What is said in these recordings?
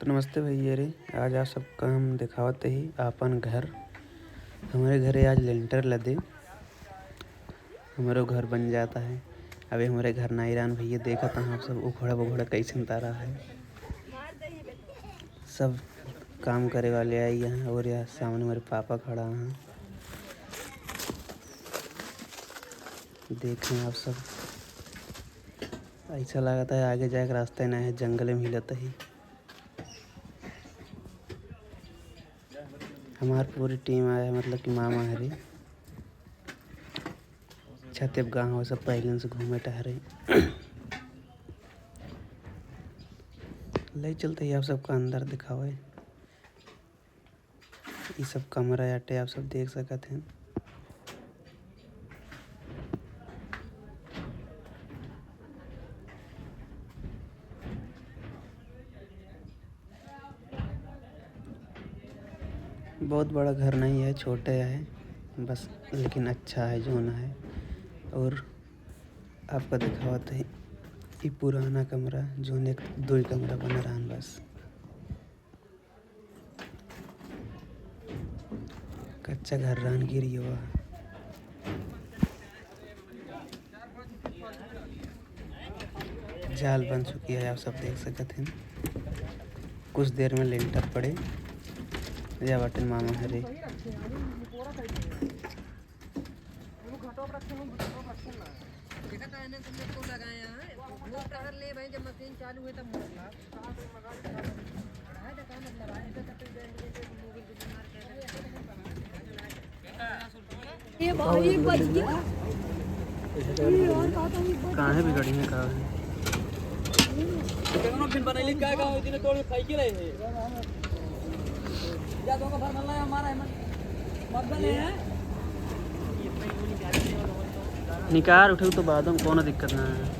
तो नमस्ते भैया रे। आज आप सबका हम दिखावत ही आपन घर। हमारे घरे आज लेंटर लदे, हमारो घर बन जाता है। अभी हमारे घर नाईरान भैया देखा था आप सब उखड़ा बुखड़ा कैसे तारा है। सब काम करे वाले आई यहाँ और यहाँ सामने मेरे पापा खड़ा हैं। देखें आप सब, ऐसा लगता है आगे जाके रास्ते ना है, जंगल में हिलता ही। हमारी पूरी टीम आया, मतलब कि मामा हरे छतेब गाँव सब पहले से घूमे टहरे। ले चलते ही आप सबका अंदर दिखावे। ये सब कमरा आटे आप सब देख सकते हैं। बहुत बड़ा घर नहीं है, छोटा है बस, लेकिन अच्छा है जो ना है। और आपका दिखावत है ये पुराना कमरा जो ने दो कमरा बना रहा बस। कच्चा घर रान गिरी हुआ। जाल बन चुकी है, आप सब देख सकते हैं। कुछ देर में लेंटर पड़े या बटन मामा हरे। कहाँ है बिगड़ी है कहाँ है? निकार उठे तो बाद में कोनो दिक्कत ना है।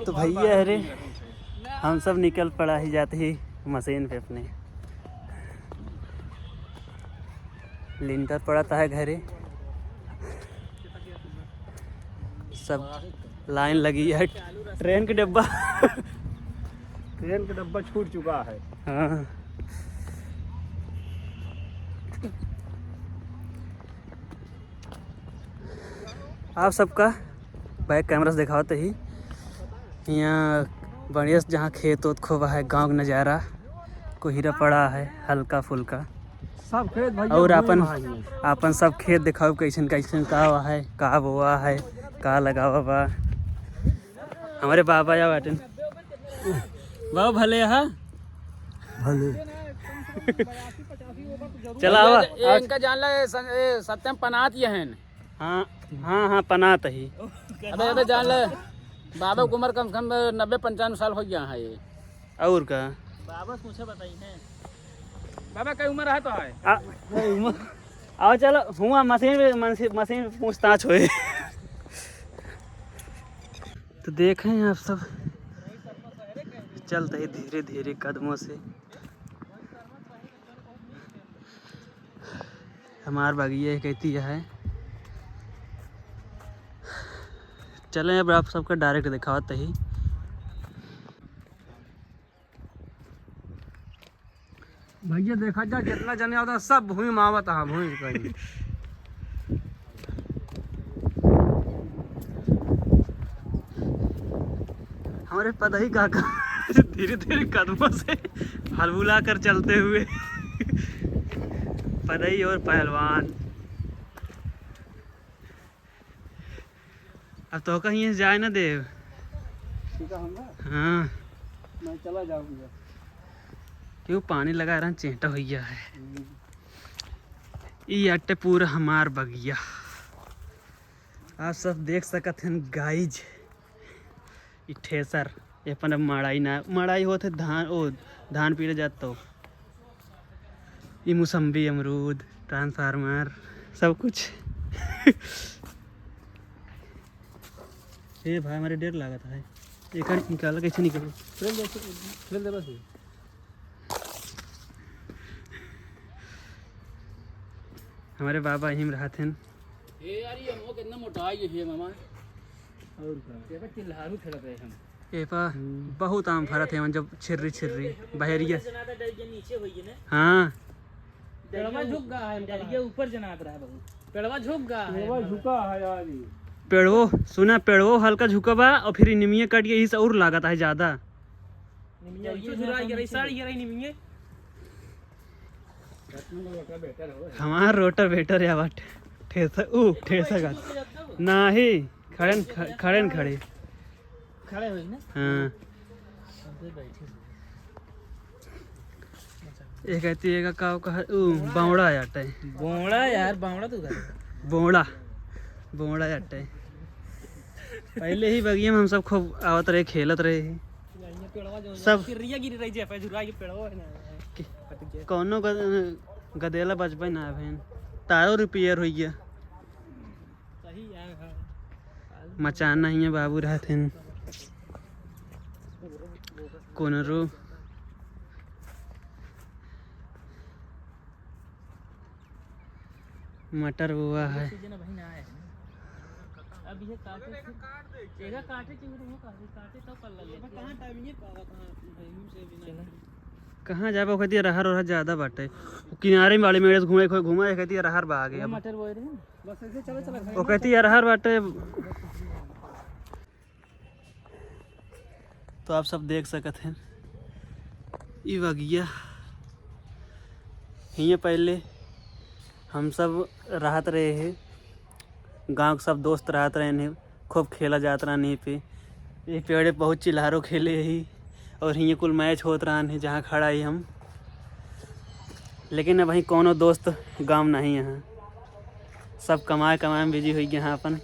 तो भैया अरे हम सब निकल पड़ा ही जाते ही मशीन पे अपने। लिंटर पड़ा है घरे, सब लाइन लगी है। ट्रेन के डब्बा ट्रेन का डब्बा छूट चुका है। हाँ आप सबका बैक कैमरा से दिखाते ही यहाँ बढ़िया से जहाँ खेत उत खूब है, गाँव का नज़ारा, कोहिरा पड़ा है हल्का फुल्का सब खेत भैया। और अपन सब खेत दिखाओ कैसन कैसन का हुआ है, का बोआ है, का लगा हुआ बा। हमारे बाबा या बाटन बाबा भले यहाँ भले चला हुआ इनका जान ले सत्यम पनात ये हैं। हाँ हाँ हाँ पनात ही। अबे जान ले बाबा की उम्र कम से कम 90-95 साल हो गया है ये। और का बाबा मुझे बताइए बाबा की उम्र है तो है आओ चलो हुआ मशीन पूछताछ हुए। तो देखें आप सब चलते हैं धीरे धीरे कदमों से। हमार बगिया कहती है। चलें अब आप सबका डायरेक्ट दिखाते ही। भैया देखा जा जितना जने आता सब भूमि मावत है भूमि कहीं। हमारे पता ही काका धीरे धीरे कदमों से हलबुला कर चलते हुए पदई और पहलवान। अब तो कहीं से जाए ना देव। हाँ मैं चला जाऊंगा। क्यों पानी लगा रहा चेंटा हो गया है। ये अट्टे पूरा हमार बगिया आप सब देख सकते हैं गाइज। ये ठेसर ये अपन मड़ाई होते धान पीले जात तो ये मौसम्बी अमरूद ट्रांसफार्मर सब कुछ। ये भाई हमारे डेर लागत है एक निकाला कैसे निकलो खेल दे बस। हमारे बाबा यहीं रहते हैं। यार ये मो कितना मोटा है मामा। और का चिल्हारू खेल रहे हम। एपा बहुत आम फरत है जब छिर्री छिर्री बहरिया नीचे हुई है ना। हाँ पेड़वा झुक गया है। डलिया ऊपर जनात रहा है बहुत। पेड़वा झुक गया है। पेड़वा झुका है यार। पेड़वो सुना पेड़वो हल्का झुका बा और फिर निमिया कट के इस और लागत है ज्यादा। निमिया ये जुराई गिरई साड़ी गिरई निमिया। हमार रोटर बेटर या बट ठेसा का नाही खड़े खड़े हुई ना। हाँ ये कहती है का बावड़ा आटा है। बोड़ा यार बावड़ा तू कर। बोड़ा आटा है। पहले ही बगिया में हम सब खूब आवत रहे खेलत रहे सब। रिया गिर रही है जुराई के पेड़वा है ना। कौनो गदेला बचबे ना बहन तारो रिपेयर हो गया। सही है। मचाना ही है बाबू रहते हैं कोनरू। मटर हुआ है। अब ये काटे तो कर ले। कहां टाइम ये पावा कहां से बिना। कहाँ जा वो कहती है रहर और ज्यादा बाटे किनारे वाले मेरे से घूमा कहती है रहर बा आ गया। मटर बोए रहे बस ऐसे चला वो कहती है रहर बाटे। तो आप सब देख सकते हैं ये बगिया हियाँ पहले हम सब रहत रहे हैं। गांव के सब दोस्त रहत रहे हैं खूब खेला जात रहा नहीं पे। ये पेड़े बहुत चिल्हारो खेले ही और हियाँ कुल मैच होत रहा है जहाँ खड़ा ही हम। लेकिन अब वहीं कोनो दोस्त गांव नहीं यहाँ सब कमाए में बिजी हुई गए यहाँ अपन।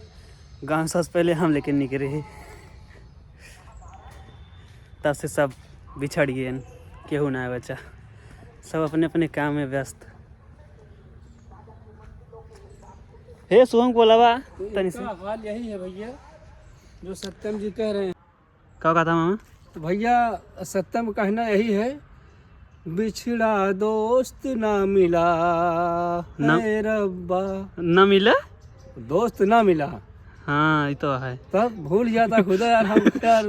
गांव सबसे पहले हम लेकिन निकले ही तब से सब बिछड़ गए केहू ना बचा सब अपने अपने काम में व्यस्त। हे सोहम को अलावा तनी से हाल यही है भैया जो सत्यम जी कह रहे हैं। क्या कहा था मामा। तो भैया सत्यम कहना यही है बिछड़ा दोस्त ना मिला है रब्बा। न मिला दोस्त ना मिला। हाँ ये तो है। तब भूल जाता खुदा यार हम यार।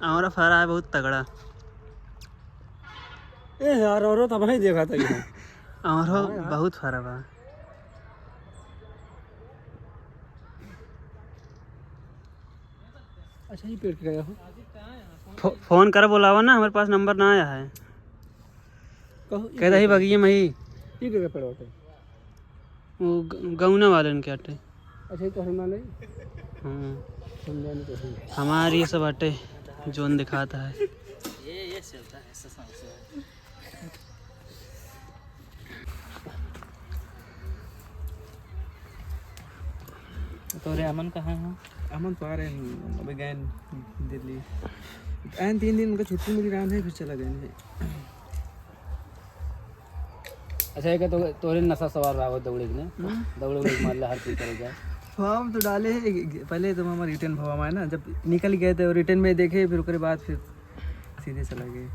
हमारा फरा है बहुत तगड़ा। ए यार और तो नहीं देखा था ये। और बहुत फरा बा। अच्छा ये पेड़ गया हो। फोन कर बोलावा ना हमारे पास नंबर ना आया है। कहता ही बगिए मही ये क्या पेड़ होता है। वो गौना वाले ने क्या अटे। अच्छा ये तो हम नहीं हाँ समझा नहीं तो। हमारी ये सब अटे जोन दिखाता है। ये चलता है ऐसा तो रे अमन कहाँ है। अमन तो आ रहे हैं अभी गए दिल्ली। 3 दिन उनका छुट्टी मिली रहा है फिर चला गए। अच्छा एक तो तोरे नशा सवार रहा हो दौड़े ने दौड़े मार ले हर कोई करे जाए। फॉर्म तो डाले हैं पहले तो हमारा रिटर्न फॉर्म आया ना, जब निकल गए थे रिटर्न में देखे, फिर उसके बाद फिर सीधे चला गए।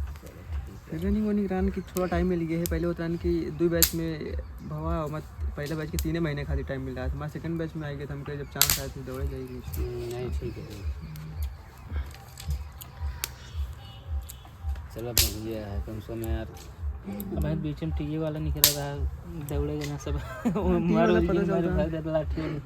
फिर रनिंग वनिंग रान की थोड़ा टाइम मिल गया है। पहले होता है कि 2 बैच में भवा मत, पहले बैच के 3 महीने खाली टाइम मिल रहा था। मैं सेकंड बैच में आ गया था, हमको जब चांस आया था दौड़े जाएगी। नहीं ठीक है, चलो बढ़िया है कम से कम यार। अब बीच में टीए वाला निकल रहा है, दौड़ेगा ना सब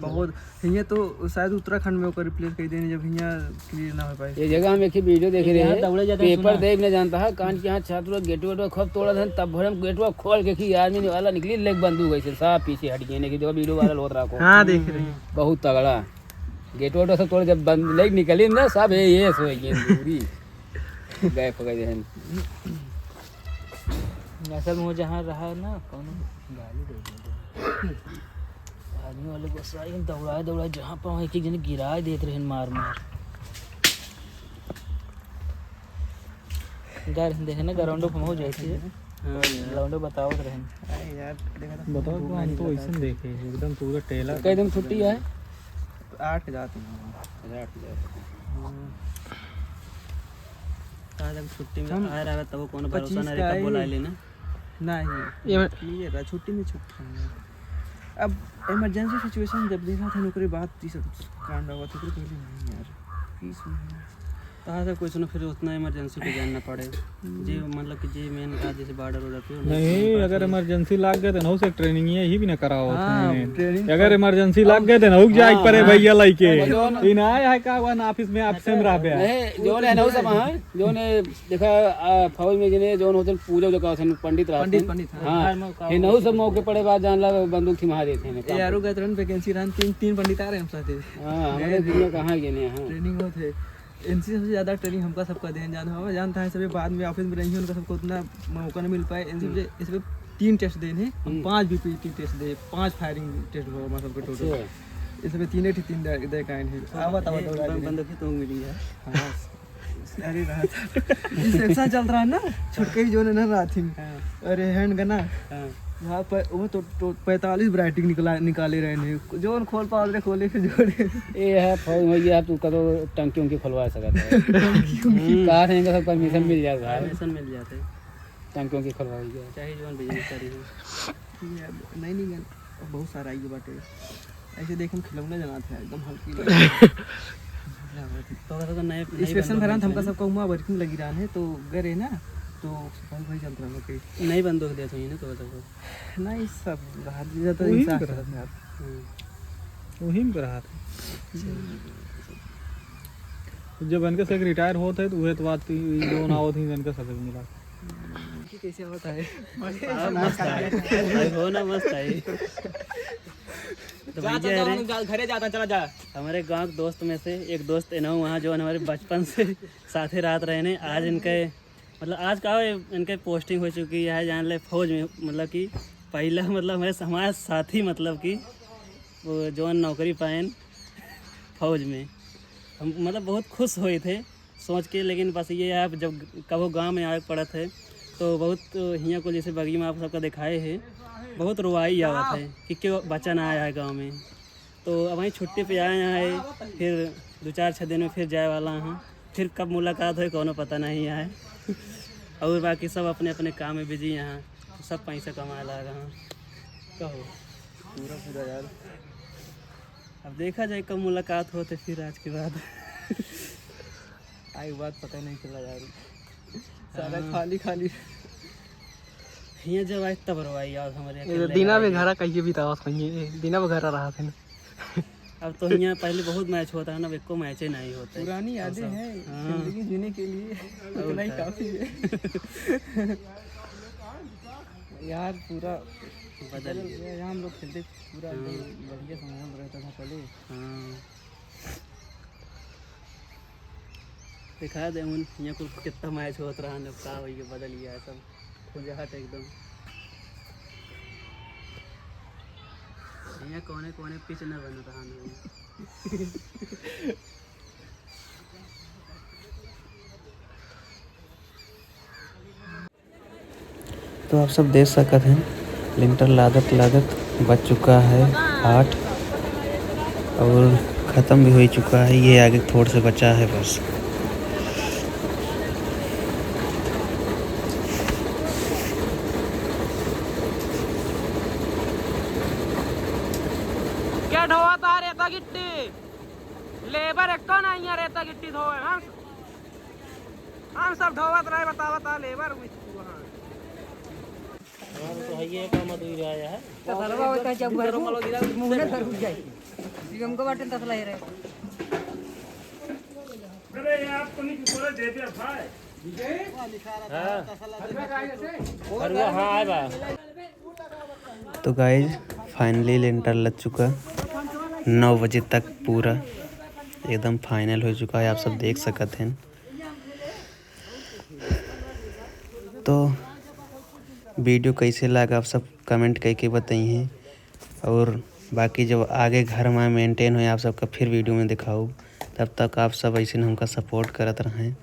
बहुत हियाँ तो शायद उत्तराखंड में होकर रिप्लेस कर देने, जब हियाँ क्लियर ना हो पाए। ये जगह हम एक ही वीडियो देख रहे हैं, पेपर देख नहीं जानता है, कान के यहाँ छात्र गेट वेट खूब तोड़ा था, तब भर हम गेट खोल के कि आदमी वाला निकली लेग बंदूक ऐसे साफ पीछे हट गए कि वीडियो वायरल होता रहा। हाँ देख रहे हैं, बहुत तगड़ा गेट वेट सब तोड़, जब लेग निकली ना सब ये सो दूरी गए पकड़ हैं। असल में जहाँ रहा ना कौन गाली दे दे आदमी वाले को सारी दौड़ाए जहाँ पर एक एक जन गिराए देते रहे मार देखे ना ग्राउंडो में हो जाती है। ग्राउंडो बताओ रहे यार बताओ तो हम तो ऐसे देखे एकदम पूरा टेलर कई दिन छुट्टी है 8 जाते हैं। जब छुट्टी में आ रहा तब कौन भरोसा ना रहे, कब बुला लेना नहीं ये क्लियर है, छुट्टी में छुट्टी है। अब इमरजेंसी सिचुएशन जब देखा था नौकरी बात ये सब कांड हुआ था, पहले नहीं यार पीस में कहा था कोई सुनो, फिर उतना इमरजेंसी को जानना पड़े जी, मतलब कि जी मेन का जैसे बॉर्डर हो जाती है नहीं, अगर इमरजेंसी लाग गए तो ना उसे ट्रेनिंग यही भी ना कराओ। ट्रेनिंग अगर इमरजेंसी लाग गए तो ना उग जाए परे भैया लाइके इन आया है का वन ऑफिस में एब्सेंट रह गया नहीं जो ने नौ सब है जो ने देखा फौज में जने जो होटल पूजा जो का पंडित रहा पंडित हां ये नौ सब मौके पड़े बाद जान ला बंदूक थमा देते हैं यारो गए तुरंत वैकेंसी रन 3 पंडित आ रहे हैं हम साथे। हां हमारे दुनिया कहां गए हैं। हां ट्रेनिंग होते हैं एनसी सबसे ज़्यादा ट्रेनिंग हमका सबका देन जाना होगा, जानता है सभी बाद में ऑफिस में रहेंगे उनका सबको उतना मौका नहीं मिल पाए। एनसी इस पर 3 टेस्ट देने, हम 5 बीपीटी टेस्ट दे, 5 फायरिंग टेस्ट हुआ हमारा सबको टोटल, इसमें 3 दे काइन है। आवा तवा दौड़ा बंदूक तो मिली है। हां अरे रहा सेक्शन चल रहा है ना, छुटके ही जो ना रहा थी। अरे हैंड गना वहाँ पर वो तो 45 वैरायटी निकाले रहे हैं, जो खोल पा रहे खोले फिर जोड़े। ये है फौज में ये तू कदो टंकी उनकी खुलवा सकता है कहा थे सब परमिशन मिल जाता है, परमिशन मिल जाते हैं टंकियों की खुलवाई जाए चाहे जो बिजनेस करी हो। नहीं बहुत सारा आई बाटे ऐसे देख हम खिलौने जनाते हैं एकदम हल्की तो नए स्पेशल फरान हमका सबका उमा वर्किंग लगी रहा है तो गए ना, तो भाई चलता रहा कोई नई बंदूक देते हैं ना, तो बताओ नहीं सब बाहर जाता है इंसान वही में रहा था जब इनके से रिटायर होते है तो वह तो बात जो ना होती इनका सब मिला कैसे होता है मस्त है हो ना, मस्त है। तो घरे जाता चला जा। हमारे गांव के दोस्त में से एक दोस्त है ना, वहाँ जो हमारे बचपन से साथे रात रहे, आज इनके मतलब आज का इनके पोस्टिंग हो चुकी है जान ले फौज में, मतलब कि पहला मतलब हमारे समाज साथी मतलब कि वो जो नौकरी पाए फौज में, हम मतलब बहुत खुश हुए थे सोच के। लेकिन बस ये आप जब कबो गांव में आए पड़े थे तो बहुत हियाँ को जैसे बगी में आप सबका दिखाए है, बहुत रुआई आवत है कि क्यों बच्चा ना आया है गाँव में। तो अब वहीं छुट्टी पे आए हैं, फिर 2-4-6 दिन में फिर जाए वाला हूँ, फिर कब मुलाकात हो कोनो पता नहीं है। और बाकी सब अपने अपने काम में बिजी यहाँ, सब पैसा कमा लगा हाँ कहो पूरा यार। अब देखा जाए कब मुलाकात हो तो फिर आज के बाद आई बात पता नहीं चला यार, सारा खाली यहाँ जब आए तब रोई यार हमारे दिना में घर कहिए भी था दिना में घर रहा था ना। अब तो यहाँ पहले बहुत मैच होता है ना, एको मैच ही नहीं होता है। पुरानी यादें हैं जिंदगी जीने के लिए उतना ही काफी है यार। पूरा बदल गया यहाँ हम लोग खेलते पूरा बढ़िया संबंध रहता था पहले। हाँ दिखा दे उन यहाँ को कितना मैच होता रहा ना, का हुई बदल गया है सब खुजहट एकदम। यहाँ कोने कोने पिच न बना रहा ना। तो आप सब देख सकते हैं लिंटर लागत बच चुका है 8 और ख़त्म भी हो ही चुका है। ये आगे थोड़ा सा बचा है बस। क्या ढोता रेता गिट्टी, लेबर एक नहीं है रेता गिट्टी धोए। हम सब ढोवत रहे, बता लेबर तो है ये काम अधूरी रहा है। तसलवा होता जब घर मुंह में धर जाए निगम को बाटन तसला ही रहे। अरे आप तो नहीं थोड़ा दे दे भाई। हां हां आए बा। तो गाइज फाइनली लेंटर लग चुका, 9 बजे तक पूरा एकदम फाइनल हो चुका है। आप सब देख सकते हैं। तो वीडियो कैसे लगा आप सब कमेंट करके बताइए। और बाकी जब आगे घर में मेंटेन हो आप सबका फिर वीडियो में दिखाऊँ। तब तक आप सब ऐसे हमका सपोर्ट करते रहें,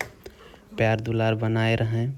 प्यार दुलार बनाए रहें।